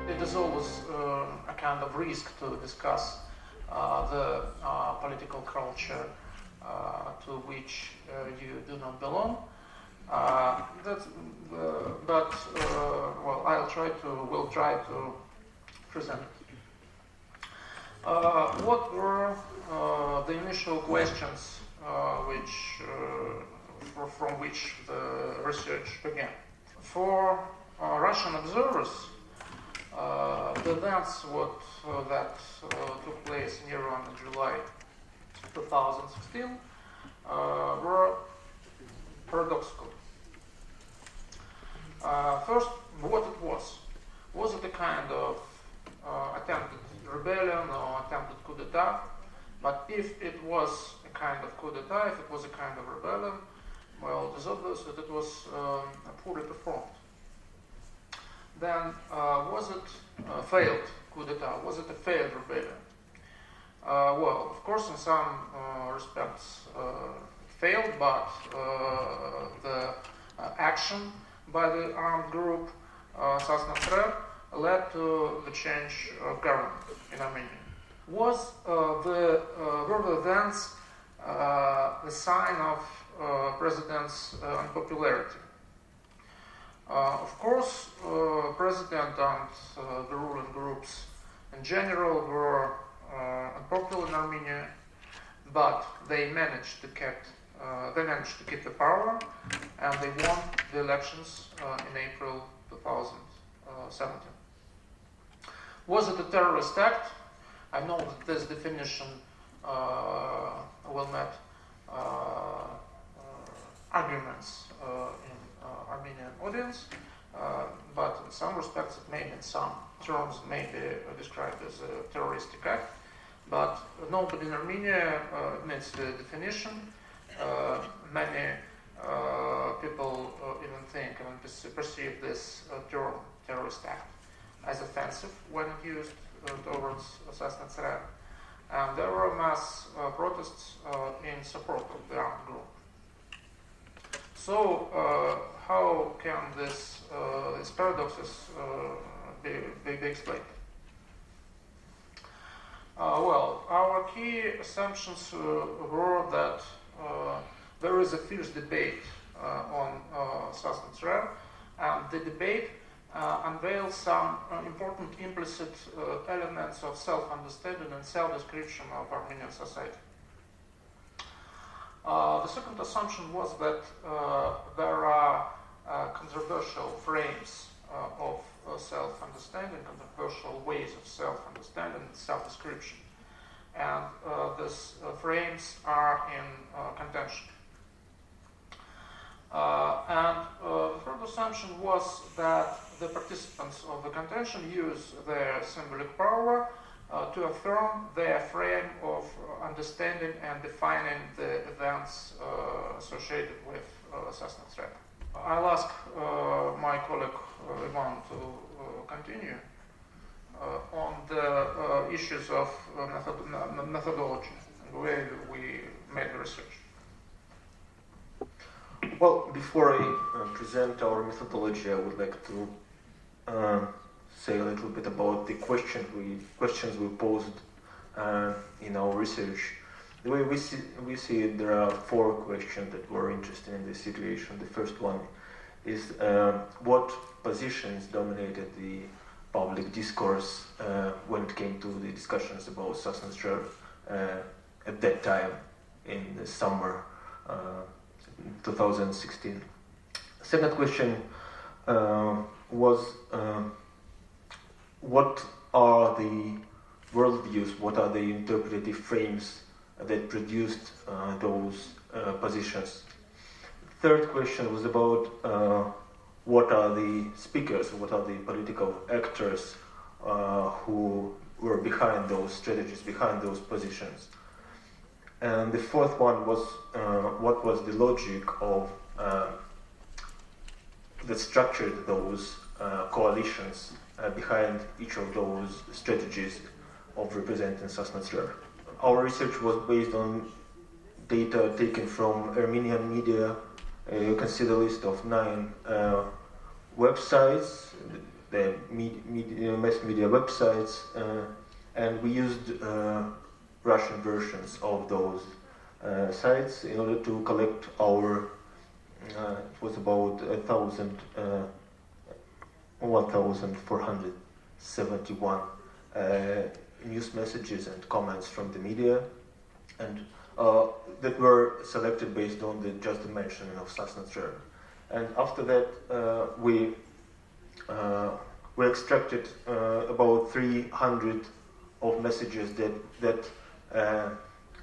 It is always a kind of risk to discuss the political culture to which you do not belong. Well, we'll try to present it. What were the initial questions from which the research began? For Russian observers, the events that took place in Iran in July 2016 were paradoxical. First, what it was. Was it a kind of attempted rebellion or attempted coup d'etat? But if it was a kind of coup d'etat, if it was a kind of rebellion, well, it is obvious that it was poorly performed. Then, was it a failed coup d'etat? Was it a failed rebellion? Well, of course, in some respects, it failed, but the action by the armed group Sasnasrer led to the change of government in Armenia. Were the events the sign of president's unpopularity? Of course, president and the ruling groups in general were unpopular in Armenia, but they managed to keep the power, and they won the elections in April 2017. Was it a terrorist act? I know that this definition will meet arguments in Armenian audience, but in some respects it may, in some terms, may be described as a terroristic act. But nobody in Armenia admits the definition. Many people even think and perceive this term, terrorist act, as offensive when used towards Sasnasrer. And there were mass protests in support of the armed group. So, how can these paradoxes be explained? Well, our key assumptions were that there is a fierce debate on Sasnasrer, and the debate unveils some important implicit elements of self-understanding and self-description of Armenian society. The second assumption was that there are controversial frames of self-understanding, controversial ways of self-understanding and self-description. And these frames are in contention. And the third assumption was that the participants of the contention use their symbolic power to affirm their frame of understanding and defining the events associated with Sasnasrer. I'll ask my colleague Ivan to continue on the issues of methodology and the way we made the research. Well, before I present our methodology, I would like to say a little bit about the questions we posed in our research. The way we see it, there are 4 questions that were interesting in this situation. The first one is what positions dominated the public discourse when it came to the discussions about Sasnasrer at that time in the summer 2016. Second question was what are the worldviews, what are the interpretative frames that produced those positions. Third question was about what are the speakers, what are the political actors who were behind those strategies, behind those positions. And the fourth one was what was the logic of that structured those coalitions behind each of those strategies of representing Sasnasrer. Our research was based on data taken from Armenian media You can see the list of 9 websites, the mass media websites, and we used Russian versions of those sites in order to collect our, it was about 1,471 news messages and comments from the media, and that were selected based on just the mentioning of Sasnatcher. And after that, we extracted about 300 of messages that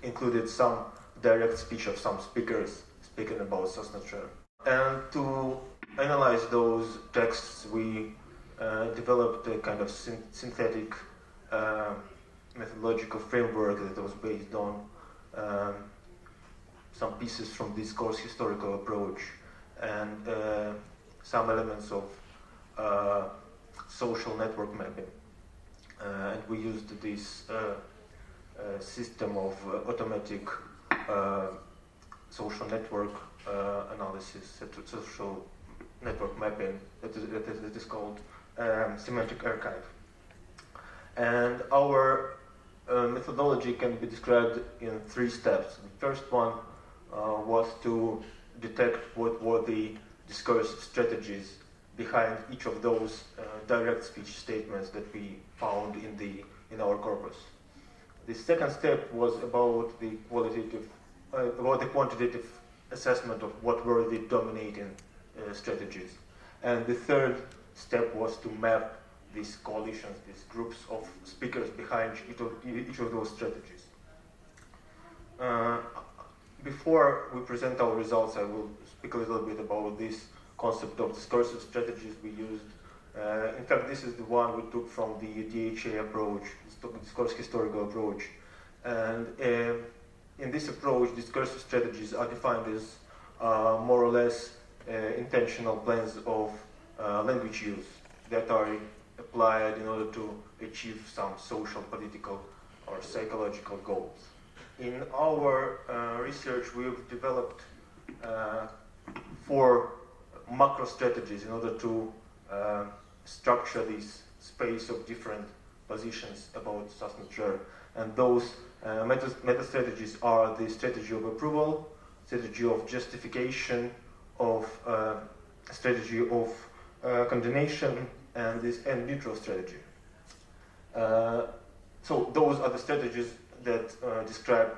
included some direct speech of some speakers speaking about Sasnatcher. And to analyze those texts, we developed a kind of synthetic methodological framework that was based on some pieces from discourse historical approach and some elements of social network mapping. And we used this system of automatic social network analysis, social network mapping that is called semantic archive. And our methodology can be described in 3 steps. The first one was to detect what were the discursive strategies behind each of those direct speech statements that we found in our corpus. The second step was about the quantitative assessment of what were the dominating strategies. And the third step was to map these coalitions, these groups of speakers behind each of those strategies. Before we present our results, I will speak a little bit about this concept of discursive strategies we used. In fact, this is the one we took from the DHA approach, discourse historical approach. And in this approach, discursive strategies are defined as more or less intentional plans of language use that are applied in order to achieve some social, political, or psychological goals. In our research, we've developed 4 macro strategies in order to structure this space of different positions about Sasnatcher. And those meta strategies are the strategy of approval, strategy of justification, of strategy of condemnation, and neutral strategy. So those are the strategies that describe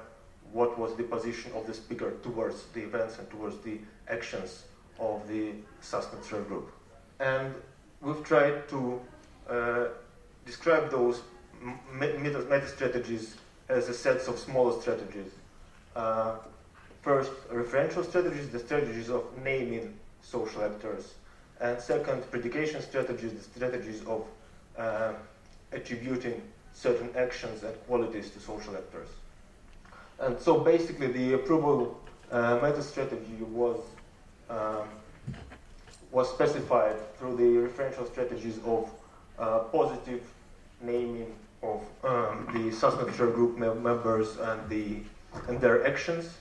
what was the position of the speaker towards the events and towards the actions of the Sasnatcher group. And we've tried to describe those meta strategies as a set of smaller strategies. First, referential strategies, the strategies of naming social actors. And second, predication strategies, the strategies of attributing certain actions and qualities to social actors. And so basically the approval meta strategy was specified through the referential strategies of positive naming of the Sasnatcher group members and their actions,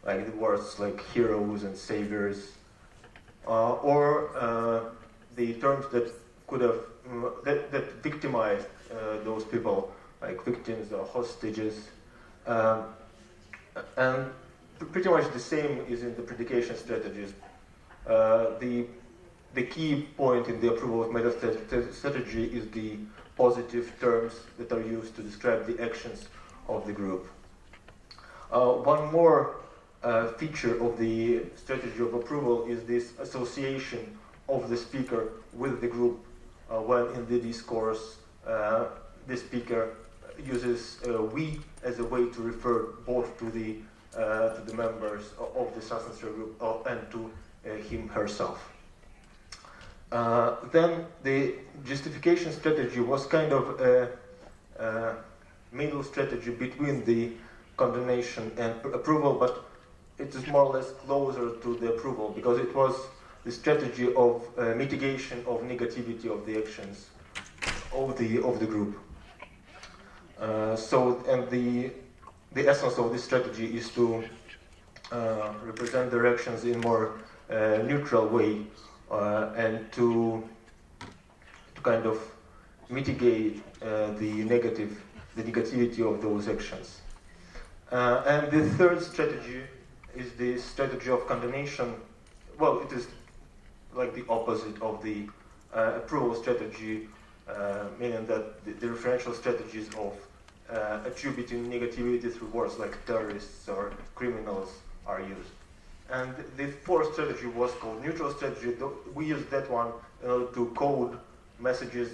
like the words like heroes and saviors, or the terms that could have that victimized those people, like victims or hostages, and pretty much the same is in the predication strategies. The key point in the approval of meta strategy is the positive terms that are used to describe the actions of the group. One more feature of the strategy of approval is this association of the speaker with the group when in the discourse the speaker uses we as a way to refer both to the members of the Sasnatcher group and to him herself. Then the justification strategy was kind of a middle strategy between the condemnation and approval, but it is more or less closer to the approval because it was the strategy of mitigation of negativity of the actions of the group. And the essence of this strategy is to represent their actions in more neutral way and to kind of mitigate the negativity of those actions. And the third strategy is the strategy of condemnation. Well, it is like the opposite of the approval strategy, meaning that the referential strategies of attributing negativity through words like terrorists or criminals are used. And the fourth strategy was called neutral strategy. We used that one in order to code messages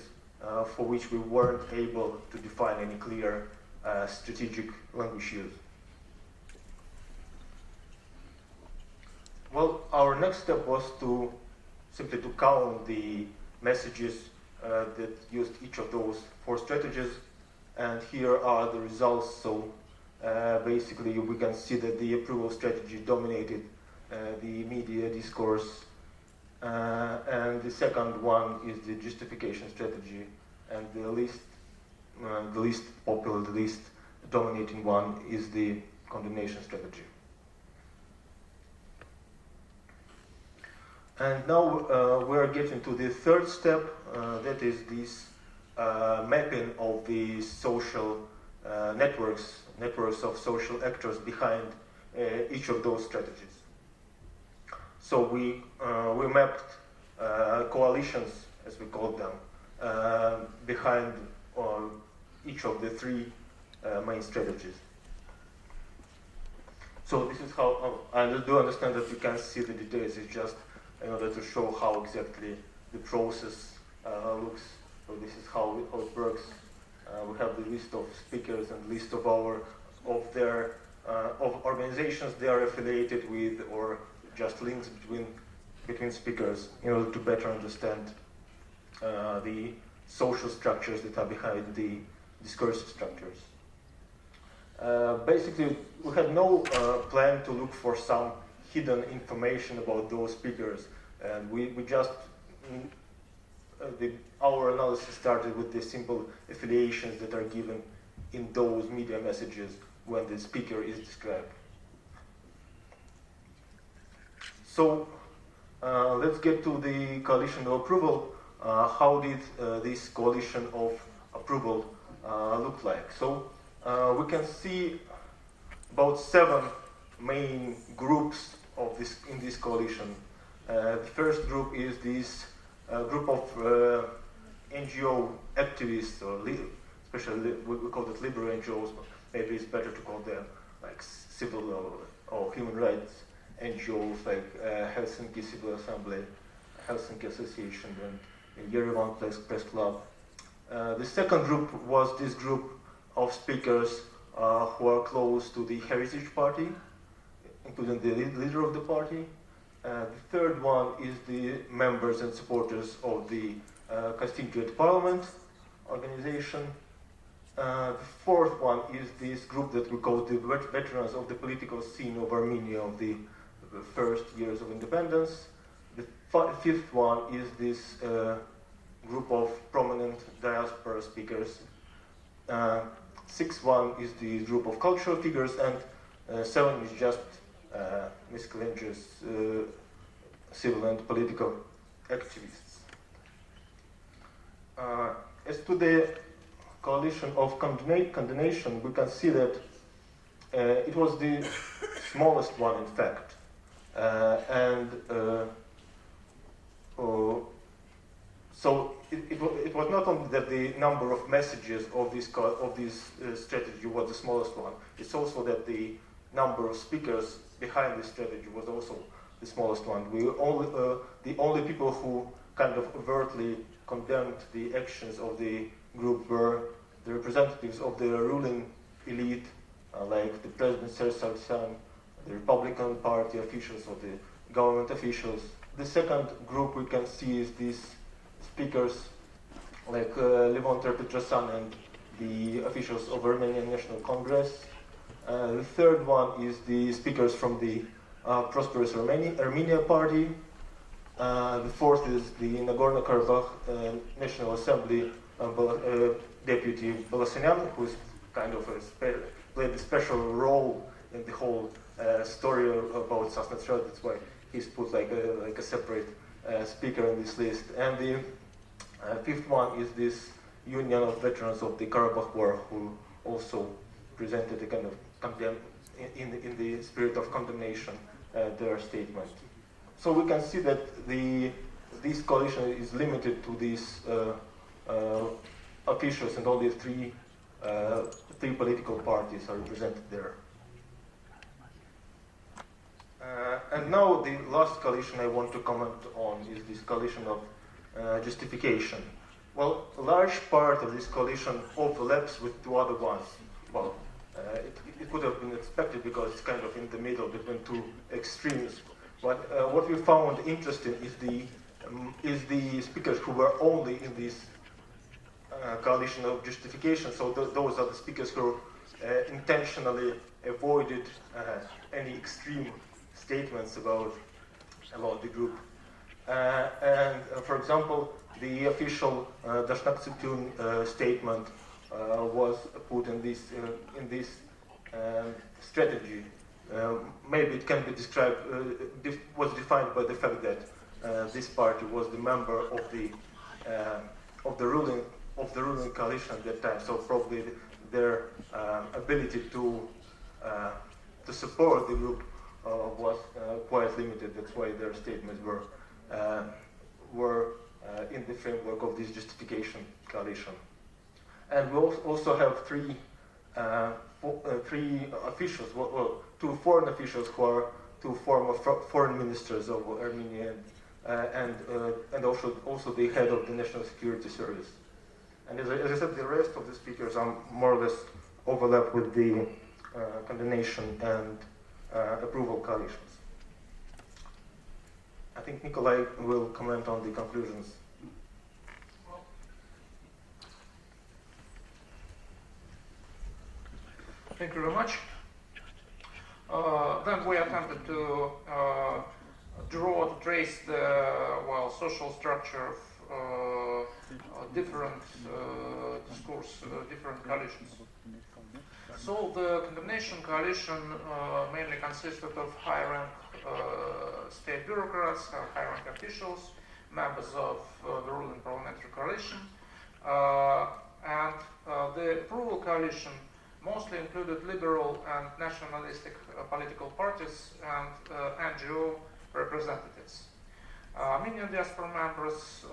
for which we weren't able to define any clear strategic language use. Well, our next step was to simply to count the messages that used each of those four strategies, and here are the results. So basically we can see that the approval strategy dominated the media discourse, and the second one is the justification strategy, and the least popular, the least dominating one is the condemnation strategy. And now we are getting to the third step, that is this mapping of the social networks of social actors behind each of those strategies. So we mapped coalitions, as we called them, behind each of the three main strategies. So this is how, I do understand that you can't see the details, it's just in order to show how exactly the process looks. So this is how it works. We have the list of speakers and list of organizations they are affiliated with, or just links between speakers, in order to better understand the social structures that are behind the discursive structures. Basically, we had no plan to look for some hidden information about those speakers, and we just our analysis started with the simple affiliations that are given in those media messages when the speaker is described. So let's get to the coalition of approval. How did this coalition of approval look like? So we can see about 7 main groups of in this coalition. The first group is this group of NGO activists, or especially we call it liberal NGOs, but maybe it's better to call them like civil or human rights NGOs, like Helsinki Civil Assembly, Helsinki Association, and Yerevan Press Club. The second group was this group of speakers who are close to the Heritage Party, including the leader of the party. The third one is the members and supporters of the Constituent Parliament organization. The fourth one is this group that we call the veterans of the political scene of Armenia of the first years of independence. The fifth one is this group of prominent diaspora speakers. Sixth one is the group of cultural figures, and 7 is just miscellaneous civil and political activists. As to the coalition of condemnation, we can see that it was the smallest one, in fact, so it was not only that the number of messages of this strategy was the smallest one. It's also that the number of speakers behind this strategy was also the smallest one. The only people who kind of overtly condemned the actions of the group were the representatives of the ruling elite, like the President Serge Sargsyan, the Republican Party officials, or the government officials. The second group we can see is these speakers like Levon Ter-Petrosyan and the officials of Armenian National Congress. The third one is the speakers from the Prosperous Armenia Party. The fourth is the Nagorno-Karabakh National Assembly Deputy Balasanyan, who's kind of played a special role in the whole story about Sasnatsyar. That's why he's put like a separate speaker in this list. And the fifth one is this Union of Veterans of the Karabakh War, who also presented a kind of in the spirit of condemnation their statement. So we can see that this coalition is limited to these officials, and only three political parties are represented there. And now the last coalition I want to comment on is this coalition of justification. Well, a large part of this coalition overlaps with two other ones. Well, it could have been expected because it's kind of in the middle between two extremes. But what we found interesting is the speakers who were only in this coalition of justification. So those are the speakers who intentionally avoided any extreme statements about the group. And for example, the official Dashnak statement was put in this strategy. Maybe it can be described, was defined by the fact that this party was the member of the ruling coalition at that time. So probably their ability to support the group was quite limited. That's why their statements were in the framework of this justification coalition. And we also have three officials, two foreign officials who are two former foreign ministers of Armenia, and also the head of the National Security Service. And as I said, the rest of the speakers are more or less overlap with the condemnation and approval coalitions. I think Nikolai will comment on the conclusions. Thank you very much. Then we attempted to trace the social structure of different discourse, different coalitions. So the condemnation coalition mainly consisted of high-rank state bureaucrats, high-rank officials, members of the ruling parliamentary coalition, and the approval coalition mostly included liberal and nationalistic political parties and NGO representatives. Armenian diaspora members,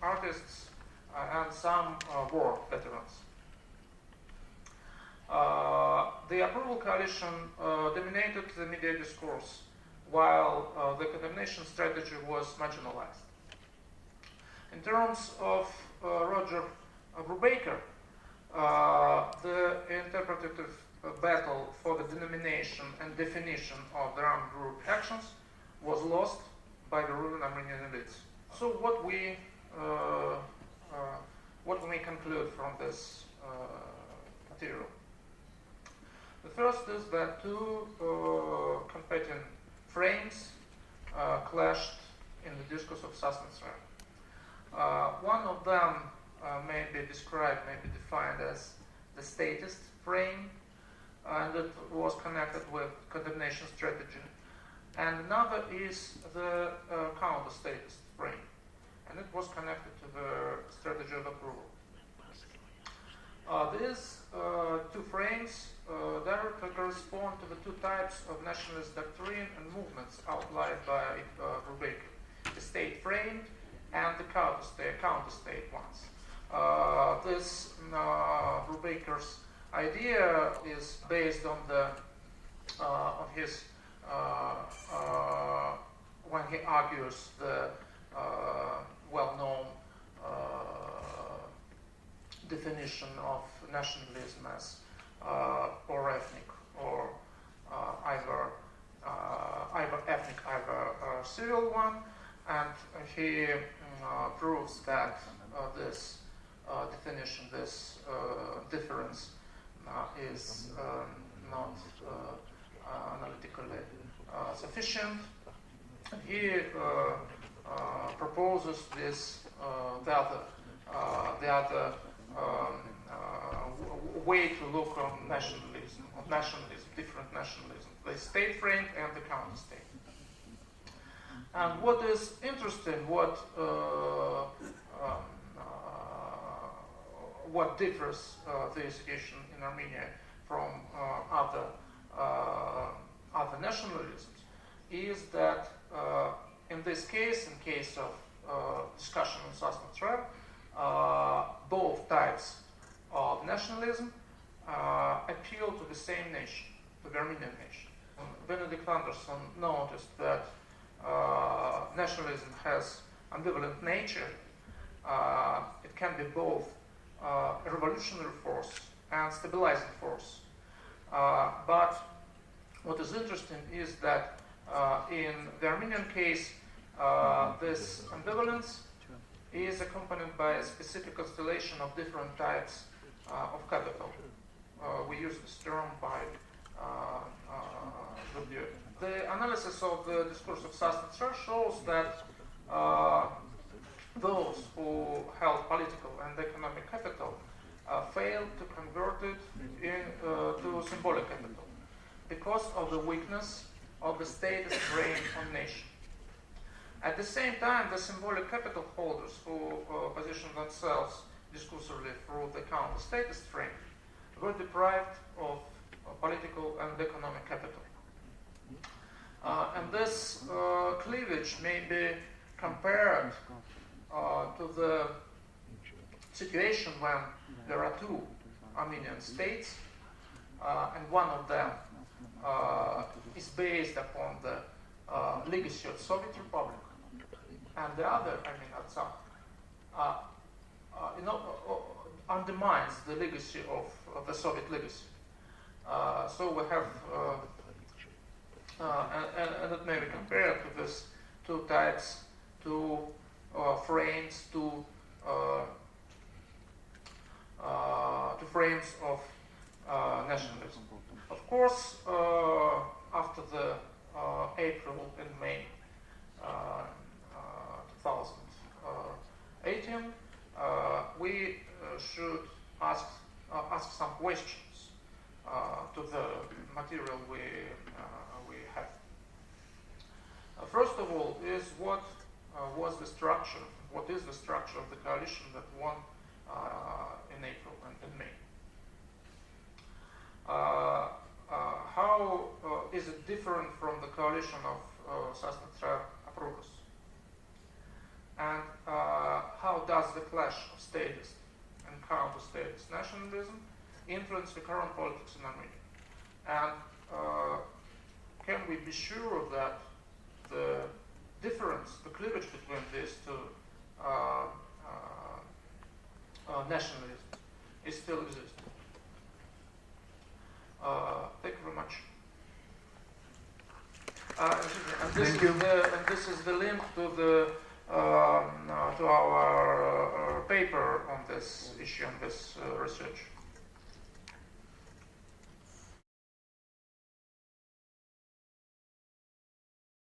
artists, and some war veterans. The approval coalition dominated the media discourse, while the condemnation strategy was marginalized. In terms of Roger Brubaker, the interpretative battle for the denomination and definition of the armed group actions was lost by the ruling Armenian elites. So what we may conclude from this material? The first is that two competing frames clashed in the discourse of Sasnatsyar. One of them may be defined as the statist frame, and it was connected with condemnation strategy. And another is the counter-statist frame, and it was connected to the strategy of approval. These two frames directly correspond to the two types of nationalist doctrine and movements outlined by Brubaker: the state-framed and the counter-state ones. This Brubaker's idea is based on his when he argues the well-known definition of nationalism as or ethnic, or either ethnic, either civil one, and he proves that this definition, this difference is not analytically sufficient. He proposes this the other way to look on nationalism, different nationalism, the state framed and the counter-state. And what is interesting, what differs the situation in Armenia from other nationalisms is that in this case, in case of discussion on Sasnatrev, both types of nationalism appeal to the same nation, the Armenian nation. Benedict Anderson noticed that nationalism has ambivalent nature. It can be both a revolutionary force and stabilizing force. But what is interesting is that in the Armenian case, this ambivalence is accompanied by a specific constellation of different types of capital. We use this term by the analysis of the discourse of Sasnatrev shows that those who held political and economic capital failed to convert it into symbolic capital because of the weakness of the status framed on nation. At the same time, the symbolic capital holders who positioned themselves discursively through the counter-status frame were deprived of political and economic capital. And this cleavage may be compared to the situation when there are two Armenian states, and one of them is based upon the legacy of the Soviet Republic, and the other, Artsakh, undermines the legacy of the Soviet legacy. So we have, and it may be compared to these two types, two frames, two frames of nationalism. Of course, after the April and May 2018, we should ask some questions to the material we have. First of all, is what was the structure? What is the structure of the coalition that won in April and in May? How is it different from the coalition of Sasnatrev-Aprurus? And how does the clash of statist and counter-statist nationalism influence the current politics in Armenia? And can we be sure that the difference, the cleavage between these two nationalisms is still existing? Thank you very much. And this is the link to the to our paper on this issue, on this research.